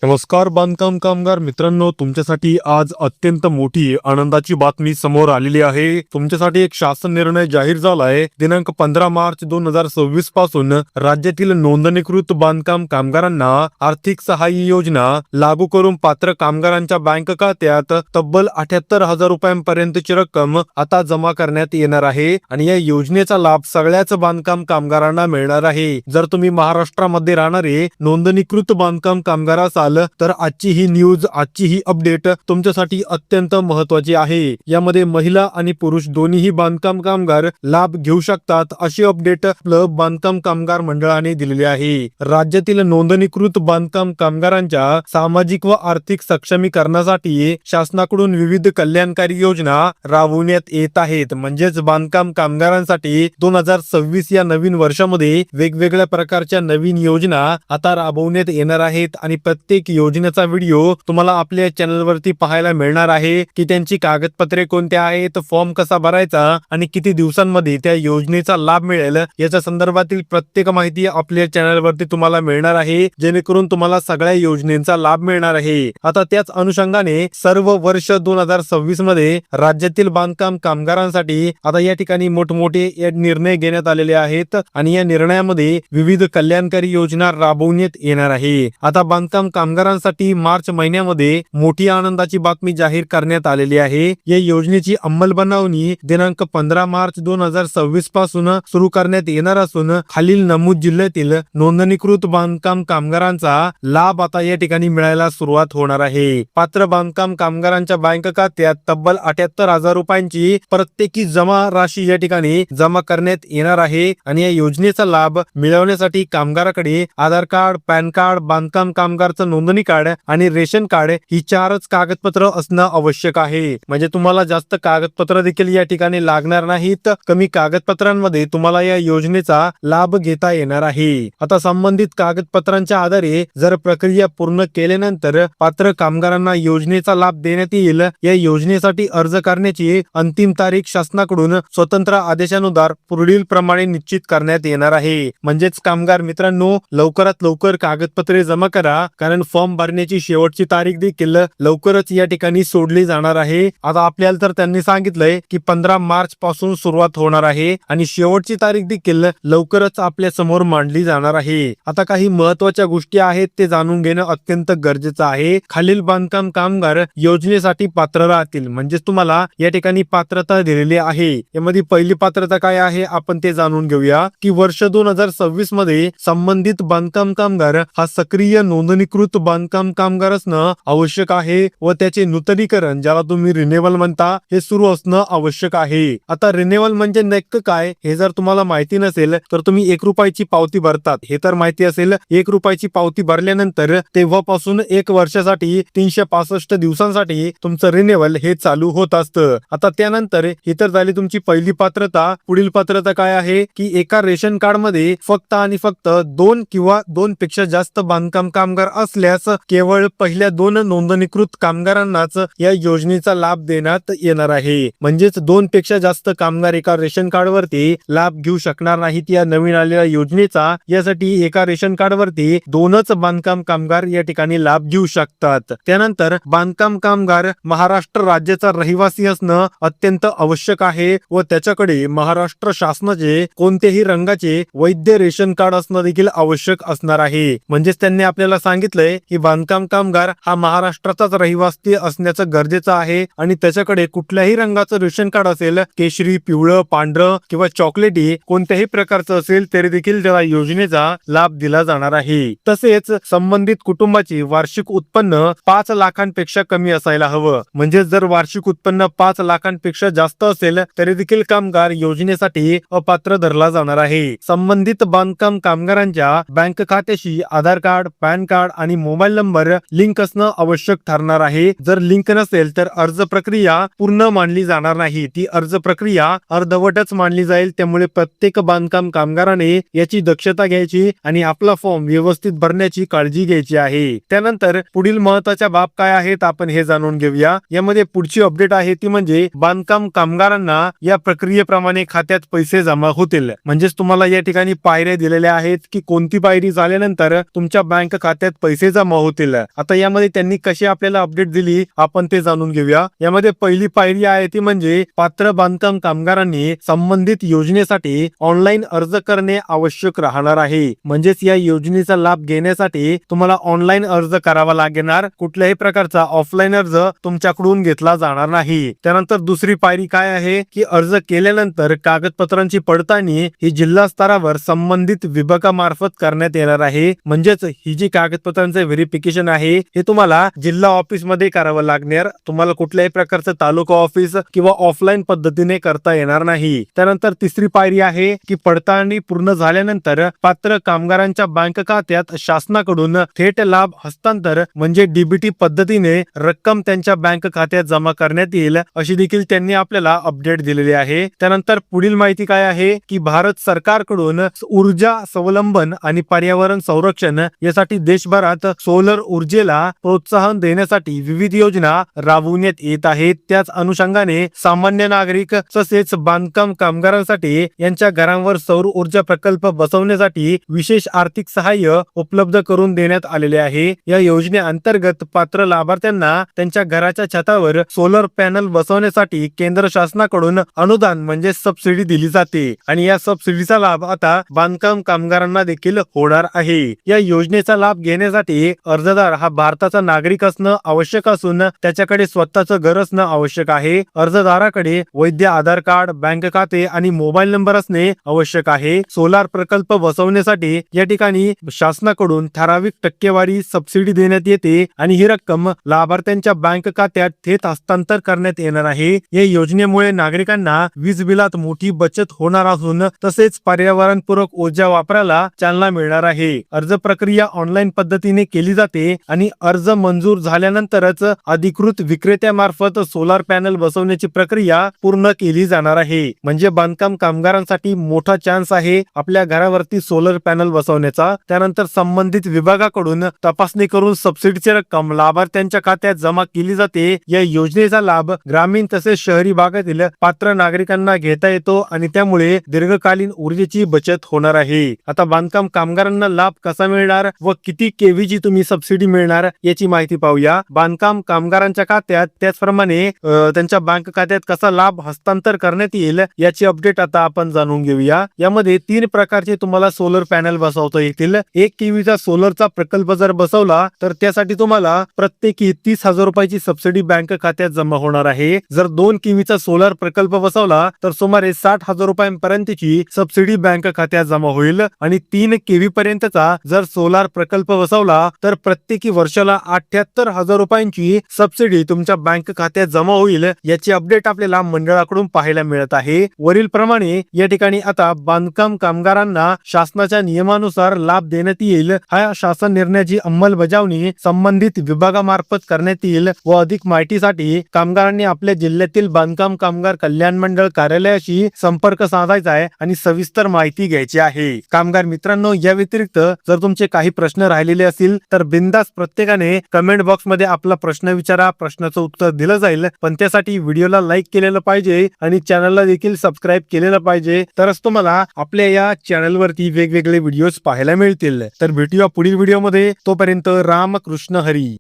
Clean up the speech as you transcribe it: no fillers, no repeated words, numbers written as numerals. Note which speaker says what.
Speaker 1: नमस्कार बांधकाम कामगार मित्रांनो, तुमच्यासाठी आज अत्यंत मोठी आनंदाची बातमी समोर आलेली आहे। तुमच्यासाठी एक शासन निर्णय जाहीर झाला आहे। दिनांक 15 मार्च 2026 पासून राज्यातील नोंदणीकृत बांधकाम कामगारांना आर्थिक सहाय्य योजना लागू करून पात्र कामगारांच्या बँक खात्यात तब्बल 78,000 रुपयांपर्यंतची रक्कम आता जमा करण्यात येणार आहे आणि या योजनेचा लाभ सगळ्याच बांधकाम कामगारांना मिळणार आहे। जर तुम्ही महाराष्ट्रामध्ये राहणारे नोंदणीकृत बांधकाम कामगार असाल तर आजची ही न्यूज, आजची ही अपडेट तुमच्यासाठी अत्यंत महत्त्वाची आहे। यामध्ये महिला आणि पुरुष दोन्हीही बांधकाम कामगार लाभ घेऊ शकतात अशी अपडेट बांधकाम कामगार मंडळाने दिलेली आहे। राज्यातील नोंदणीकृत बांधकाम कामगारांच्या सामाजिक व आर्थिक सक्षमीकरणासाठी शासनाकडून विविध कल्याणकारी योजना राबवण्यात येत आहेत। म्हणजेच बांधकाम कामगारांसाठी 2026 या नवीन वर्षामध्ये वेगवेगळ्या प्रकारच्या नवीन योजना आता राबवण्यात येणार आहेत आणि प्रत्येक योजनेचा व्हिडिओ तुम्हाला आपल्या चॅनल वरती पाहायला मिळणार आहे की त्यांची कागदपत्रे कोणती आहेत, फॉर्म कसा भरायचा आणि किती दिवसांमध्ये त्या योजनेचा लाभ मिळेल याच्या संदर्भातील प्रत्येक माहिती आपल्या चॅनल वरती तुम्हाला मिळणार आहे, जेणेकरून तुम्हाला सगळ्या योजनेचा लाभ मिळणार आहे। आता त्याच अनुषंगाने सर्व वर्ष 2026 मध्ये राज्यातील बांधकाम कामगारांसाठी आता या ठिकाणी मोठमोठे निर्णय घेण्यात आलेले आहेत आणि या निर्णयामध्ये विविध कल्याणकारी योजना राबवण्यात येणार आहे। आता बांधकाम कामगारांसाठी मार्च महिन्यामध्ये मोठी आनंदाची बातमी जाहीर करण्यात आलेली आहे। या योजनेची अंमलबजावणी दिनांक 15 मार्च 2026 पासून सुरू करण्यात येणार असून खालील नमूद जिल्ह्यातील नोंदणीकृत बांधकाम कामगारांचा लाभ आता या ठिकाणी मिळायला सुरुवात होणार आहे। पात्र बांधकाम कामगारांच्या बँक खात्यात तब्बल 78,000 रुपयांची प्रत्येकी जमा राशी या ठिकाणी जमा करण्यात येणार आहे आणि या योजनेचा लाभ मिळवण्यासाठी कामगाराकडे आधार कार्ड, पॅन कार्ड, बांधकाम कामगारचं नोंदणी कार्ड आणि रेशन कार्ड ही 4च कागदपत्र असणं आवश्यक आहे। म्हणजे तुम्हाला जास्त कागदपत्र देखील या ठिकाणी लागणार नाहीत। कमी कागदपत्रांमध्ये तुम्हाला या योजनेचा लाभ घेता येणार आहे। आता संबंधित कागदपत्रांच्या आधारे जर प्रक्रिया पूर्ण केल्यानंतर पात्र कामगारांना योजनेचा लाभ देण्यात येईल। या योजनेसाठी अर्ज करण्याची अंतिम तारीख शासनाकडून स्वतंत्र आदेशानुसार पुढील प्रमाणे निश्चित करण्यात येणार आहे। म्हणजेच कामगार मित्रांनो, लवकरात लवकर कागदपत्रे जमा करा, कारण फॉर्म भरण्याची शेवटची तारीख देखील लवकरच या ठिकाणी सोडली जाणार आहे। आता आपल्याला तर त्यांनी सांगितलंय की 15 मार्च पासून सुरुवात होणार आहे आणि शेवटची तारीख देखील लवकरच आपल्या समोर मांडली जाणार आहे। आता काही महत्त्वाच्या गोष्टी आहेत ते जाणून घेणं अत्यंत गरजेचं आहे। खालील बांधकाम कामगार योजनेसाठी पात्र राहतील, म्हणजेच तुम्हाला या ठिकाणी पात्रता दिलेली आहे। यामध्ये पहिली पात्रता काय आहे आपण ते जाणून घेऊया की वर्ष 2026 मध्ये संबंधित बांधकाम कामगार हा सक्रिय नोंदणीकृत बांधकाम कामगार असणं आवश्यक आहे व त्याचे नूतनीकरण, ज्याला तुम्ही रिन्युअल म्हणता, हे सुरू असणं आवश्यक आहे। आता रिन्युअल म्हणजे नेमकं काय हे जर तुम्हाला माहिती नसेल तर तुम्ही 1 रुपयाची पावती भरतात, हे तर माहिती असेल। 1 रुपयाची पावती भरल्यानंतर तेव्हापासून 1 वर्षासाठी 365 दिवसांसाठी तुमचं रिन्युअल हे चालू होत असतं। आता त्यानंतर ही तर झाली तुमची पहिली पात्रता। पुढील पात्रता काय आहे की एका रेशन कार्ड मध्ये फक्त आणि फक्त 2 किंवा 2 पेक्षा जास्त बांधकाम कामगार असल्यास केवळ पहिल्या 2 नोंदणीकृत कामगारांनाच या योजनेचा लाभ देण्यात येणार आहे। म्हणजेच 2 पेक्षा जास्त कामगार एका रेशन कार्ड वरती लाभ घेऊ शकणार नाहीत या नवीन आलेल्या योजनेचा। यासाठी एका रेशन कार्ड वरती 2च बांधकाम कामगार या ठिकाणी लाभ घेऊ शकतात। त्यानंतर बांधकाम कामगार महाराष्ट्र राज्याचा रहिवासी असणं अत्यंत आवश्यक आहे व त्याच्याकडे महाराष्ट्र शासनाचे कोणत्याही रंगाचे वैध रेशन कार्ड असणं देखील आवश्यक असणार आहे। म्हणजेच त्यांनी आपल्याला सांगितलंय की बांधकाम कामगार हा महाराष्ट्राचाच रहिवासी असण्याचं गरजेचं आहे आणि त्याच्याकडे कुठल्याही रंगाचं रेशन कार्ड असेल, केशरी, पिवळं, पांढरं किंवा चॉकलेटी कोणत्याही प्रकारचं असेल तरी देखील त्याला योजनेचा लाभ दिला जाणार आहे। तसेच संबंधित कुटुंबाची वार्षिक उत्पन्न 5 लाखांपेक्षा कमी असायला हवं। म्हणजे जर वार्षिक उत्पन्न 5 लाखांपेक्षा जास्त असेल तरी देखील कामगार योजनेसाठी अपात्र धरला जाणार आहे। संबंधित बांधकाम कामगारांच्या बँक खात्याशी आधार कार्ड, पॅन कार्ड आणि मोबाईल नंबर लिंक असणं आवश्यक ठरणार आहे। जर लिंक नसेल तर अर्ज प्रक्रिया पूर्ण मानली जाणार नाही, ती अर्ज प्रक्रिया अर्धवटच मानली जाईल। त्यामुळे प्रत्येक बांधकाम कामगाराने याची दक्षता घ्यायची आणि आपला फॉर्म व्यवस्थित भरण्याची काळजी घ्यायची आहे। त्यानंतर पुढील महत्त्वाच्या बाब काय आहेत आपण हे जाणून घेऊया। यामध्ये पुढची अपडेट आहे ती म्हणजे बांधकाम कामगारांना या प्रक्रियेप्रमाणे खात्यात पैसे जमा होतील। म्हणजेच तुम्हाला या ठिकाणी पायऱ्या दिलेल्या आहेत की कोणती पायरी झाल्यानंतर तुमच्या बँक खात्यात पैसे पैसे जमा होतील. आता यामध्ये त्यांनी कशी आपल्याला अपडेट दिली आपण ते जाणून घेऊया. यामध्ये पहिली पायरी आहे ती म्हणजे पात्र बांधकाम कामगारांनी संबंधित योजनेसाठी ऑनलाईन अर्ज करणे आवश्यक राहणार आहे. म्हणजेच या योजनेचा लाभ घेण्यासाठी तुम्हाला ऑनलाईन अर्ज करावा लागणार. कुठल्याही प्रकारचा ऑफलाईन अर्ज तुमच्याकडून घेतला जाणार नाही. त्यानंतर दुसरी पायरी काय आहे की अर्ज केल्यानंतर कागदपत्रांची पडताळणी ही जिल्हा स्तरावर संबंधित विभागामार्फत करण्यात येणार आहे. म्हणजेच ही जी कागदपत्रांचे व्हेरिफिकेशन आहे हे तुम्हाला जिल्हा ऑफिस मध्ये करावं लागणार. तुम्हाला कुठल्याही प्रकारचं तालुका ऑफिस किंवा ऑफलाईन पद्धतीने करता येणार नाही. त्यानंतर तिसरी पायरी आहे की पडताळणी पूर्ण झाल्यानंतर पात्र कामगारांच्या बँक खात्यात शासनाकडून थेट लाभ हस्तांतर म्हणजे डीबीटी पद्धतीने रक्कम त्यांच्या बँक खात्यात जमा करण्यात येईल अशी देखील त्यांनी आपल्याला अपडेट दिलेली आहे. त्यानंतर पुढील माहिती काय आहे की भारत सरकारकडून ऊर्जा स्वावलंबन आणि पर्यावरण संरक्षण यासाठी देशभरात सोलर ऊर्जेला प्रोत्साहन देण्यासाठी विविध योजना राबवण्यात येत आहेत. त्याच अनुषंगाने सामान्य नागरिक तसेच बांधकाम कामगारांसाठी यांच्या घरांवर सौर ऊर्जा प्रकल्प बसवण्यासाठी विशेष आर्थिक सहाय्य उपलब्ध करून देण्यात आलेले आहे. या योजनेअंतर्गत पात्र लाभार्थ्यांना त्यांच्या घराच्या छतावर सोलर पॅनल बसवण्यासाठी केंद्र शासनाकडून अनुदान म्हणजे सबसिडी दिली जाते आणि या सबसिडीचा लाभ आता बांधकाम कामगारांना देखील होणार आहे. या योजनेचा लाभ घेण्यासाठी अर्जदार हा भारताचा नागरिक असणं आवश्यक असून त्याच्याकडे स्वतःचं घर असणं आवश्यक आहे. अर्जदाराकडे वैध आधार कार्ड, बँक खाते आणि मोबाईल नंबर असणे आवश्यक आहे. सोलार प्रकल्प बसवण्यासाठी या ठिकाणी शासनाकडून ठराविक टक्केवारी सबसिडी देण्यात येते आणि ही रक्कम लाभार्थ्यांच्या बँक खात्यात थेट हस्तांतर करण्यात येणार आहे. या योजनेमुळे नागरिकांना वीज बिलात मोठी बचत होणार असून तसेच पर्यावरणपूरक ऊर्जा वापराला चालना मिळणार आहे. अर्ज प्रक्रिया ऑनलाईन पद्धतीने केली जाते आणि अर्ज मंजूर झाल्यानंतरच अधिकृत विक्रेत्यामार्फत सोलार पॅनल बसवण्याची प्रक्रिया पूर्ण केली जाणार आहे. म्हणजे बांधकाम कामगारांसाठी मोठा चान्स आहे आपल्या घरावरती सोलर पॅनल बसवण्याचा. त्यानंतर संबंधित विभागाकडून तपासणी करून सबसिडीची रक्कम लाभार्थ्यांच्या खात्यात जमा केली जाते. या योजनेचा लाभ ग्रामीण तसेच शहरी भागातील पात्र नागरिकांना घेता येतो आणि त्यामुळे दीर्घकालीन ऊर्जेची बचत होणार आहे. आता बांधकाम कामगारांना लाभ कसा मिळणार व किती केवीची तुम्ही सबसिडी मिळणार याची माहिती पाहूया. बांधकाम कामगारांच्या खात्यात त्याचप्रमाणे त्यांच्या बँक खात्यात कसा लाभ हस्तांतर करण्यात येईल याची अपडेट आता आपण जाणून घेऊया. यामध्ये 3 प्रकारचे तुम्हाला सोलर पॅनल बसवता येतील. 1 केवीचा सोलरचा प्रकल्प जर बसवला तर त्यासाठी तुम्हाला प्रत्येकी 30,000 रुपयाची सबसिडी बँक खात्यात जमा होणार आहे. जर 2 केवीचा सोलर प्रकल्प बसवला तर सुमारे 60,000 रुपयांपर्यंतची सबसिडी बँक खात्यात जमा होईल आणि 3 केवी पर्यंतचा जर सोलार प्रकल्प बसवला तर प्रत्येकी वर्षाला 78,000 रुपयांची सबसिडी तुमच्या बँक खात्यात जमा होईल. याची अपडेट आपल्याला मंडळाकडून पाहायला मिळत आहे. वरील प्रमाणे या ठिकाणी आता बांधकाम कामगारांना शासनाच्या नियमानुसार लाभ देण्यात येईल. हा शासन निर्णयाची अंमलबजावणी संबंधित विभागामार्फत करण्यात येईल व अधिक माहितीसाठी कामगारांनी आपल्या जिल्ह्यातील बांधकाम कामगार कल्याण मंडळ कार्यालयाशी संपर्क साधायचा आहे आणि सविस्तर माहिती घ्यायची आहे. कामगार मित्रांनो, या व्यतिरिक्त जर तुमचे काही प्रश्न राहिलेले असतील तर बिंदास प्रत्येकाने कमेंट बॉक्स मध्ये आपला प्रश्न विचारा. प्रश्नाचं उत्तर दिलं जाईल, पण त्यासाठी व्हिडिओला लाईक केलेलं पाहिजे आणि चॅनलला देखील सबस्क्राईब केलेलं पाहिजे. तरच तुम्हाला आपल्या या चॅनलवरती वेगवेगळे व्हिडिओज पाहायला मिळतील. तर भेटूया पुढील व्हिडिओमध्ये. तोपर्यंत रामकृष्ण हरी.